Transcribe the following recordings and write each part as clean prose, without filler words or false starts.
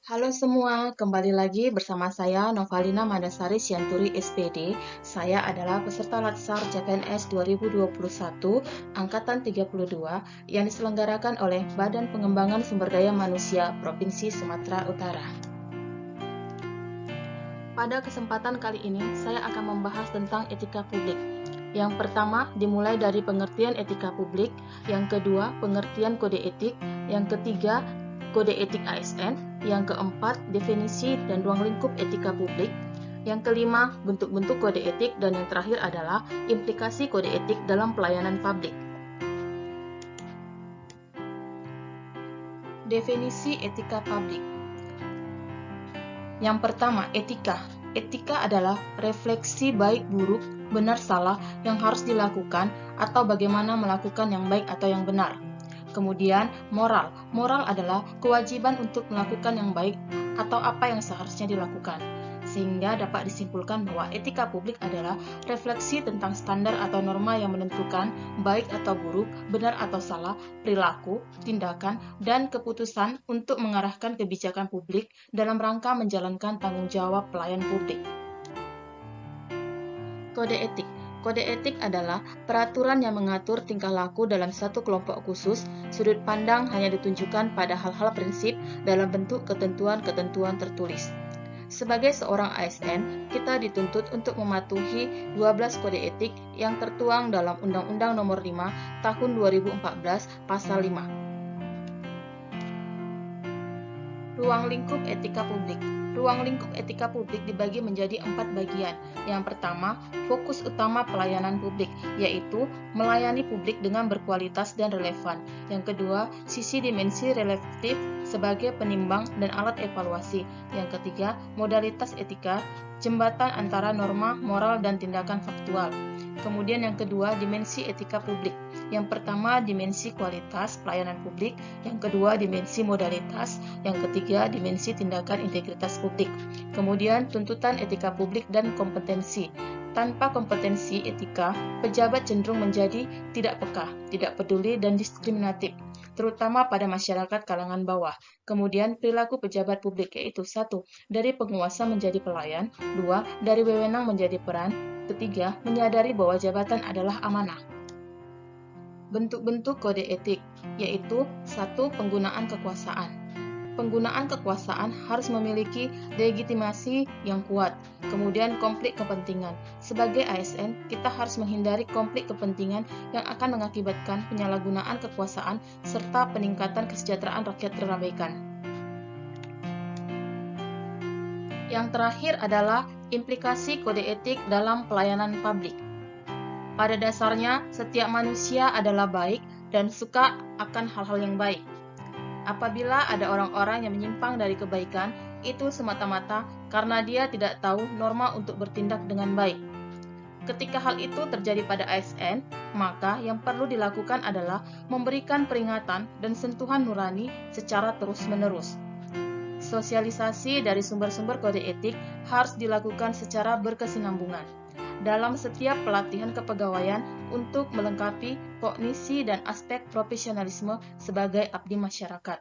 Halo semua, kembali lagi bersama saya Novalina Mandasari Sianturi SPD. Saya adalah peserta Latsar CPNS 2021 Angkatan 32 yang diselenggarakan oleh Badan Pengembangan Sumber Daya Manusia Provinsi Sumatera Utara. Pada kesempatan kali ini, saya akan membahas tentang etika publik. Yang pertama, dimulai dari pengertian etika publik. Yang kedua, pengertian kode etik. Yang ketiga, kode etik ASN. Yang keempat, definisi dan ruang lingkup etika publik. Yang kelima, bentuk-bentuk kode etik. Dan yang terakhir adalah implikasi kode etik dalam pelayanan publik. Definisi etika publik. Yang pertama, etika. Etika adalah refleksi baik buruk, benar salah yang harus dilakukan atau bagaimana melakukan yang baik atau yang benar. Kemudian, moral. Moral adalah kewajiban untuk melakukan yang baik atau apa yang seharusnya dilakukan. Sehingga dapat disimpulkan bahwa etika publik adalah refleksi tentang standar atau norma yang menentukan baik atau buruk, benar atau salah, perilaku, tindakan, dan keputusan untuk mengarahkan kebijakan publik dalam rangka menjalankan tanggung jawab pelayan publik. Kode etik. Kode etik adalah peraturan yang mengatur tingkah laku dalam satu kelompok khusus. Sudut pandang hanya ditunjukkan pada hal-hal prinsip dalam bentuk ketentuan-ketentuan tertulis. Sebagai seorang ASN, kita dituntut untuk mematuhi 12 kode etik yang tertuang dalam Undang-Undang Nomor 5 Tahun 2014 Pasal 5. Ruang lingkup etika publik. Ruang lingkup etika publik dibagi menjadi 4 bagian. Yang pertama, fokus utama pelayanan publik, yaitu melayani publik dengan berkualitas dan relevan. Yang kedua, sisi dimensi relatif sebagai penimbang dan alat evaluasi. Yang ketiga, modalitas etika, jembatan antara norma, moral, dan tindakan faktual. Kemudian yang kedua, dimensi etika publik. Yang pertama, dimensi kualitas pelayanan publik. Yang kedua, dimensi modalitas. Yang ketiga, dimensi tindakan integritas publik. Kemudian, tuntutan etika publik dan kompetensi. Tanpa kompetensi etika, pejabat cenderung menjadi tidak peka, tidak peduli, dan diskriminatif, terutama pada masyarakat kalangan bawah. Kemudian, perilaku pejabat publik yaitu 1. Dari penguasa menjadi pelayan. 2. Dari wewenang menjadi peran. Ketiga, menyadari bahwa jabatan adalah amanah. Bentuk-bentuk kode etik, yaitu 1. Penggunaan kekuasaan. Penggunaan kekuasaan harus memiliki legitimasi yang kuat. Kemudian konflik kepentingan. Sebagai ASN, kita harus menghindari konflik kepentingan yang akan mengakibatkan penyalahgunaan kekuasaan serta peningkatan kesejahteraan rakyat terabaikan. Yang terakhir adalah implikasi kode etik dalam pelayanan publik. Pada dasarnya, setiap manusia adalah baik dan suka akan hal-hal yang baik. Apabila ada orang-orang yang menyimpang dari kebaikan, itu semata-mata karena dia tidak tahu norma untuk bertindak dengan baik. Ketika hal itu terjadi pada ASN, maka yang perlu dilakukan adalah memberikan peringatan dan sentuhan nurani secara terus-menerus. Sosialisasi dari sumber-sumber kode etik harus dilakukan secara berkesinambungan dalam setiap pelatihan kepegawaian untuk melengkapi kognisi dan aspek profesionalisme sebagai abdi masyarakat.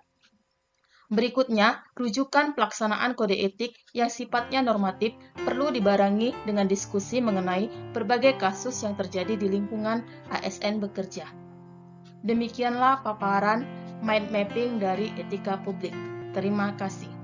Berikutnya, rujukan pelaksanaan kode etik yang sifatnya normatif perlu dibarengi dengan diskusi mengenai berbagai kasus yang terjadi di lingkungan ASN bekerja. Demikianlah paparan mind mapping dari etika publik. Terima kasih.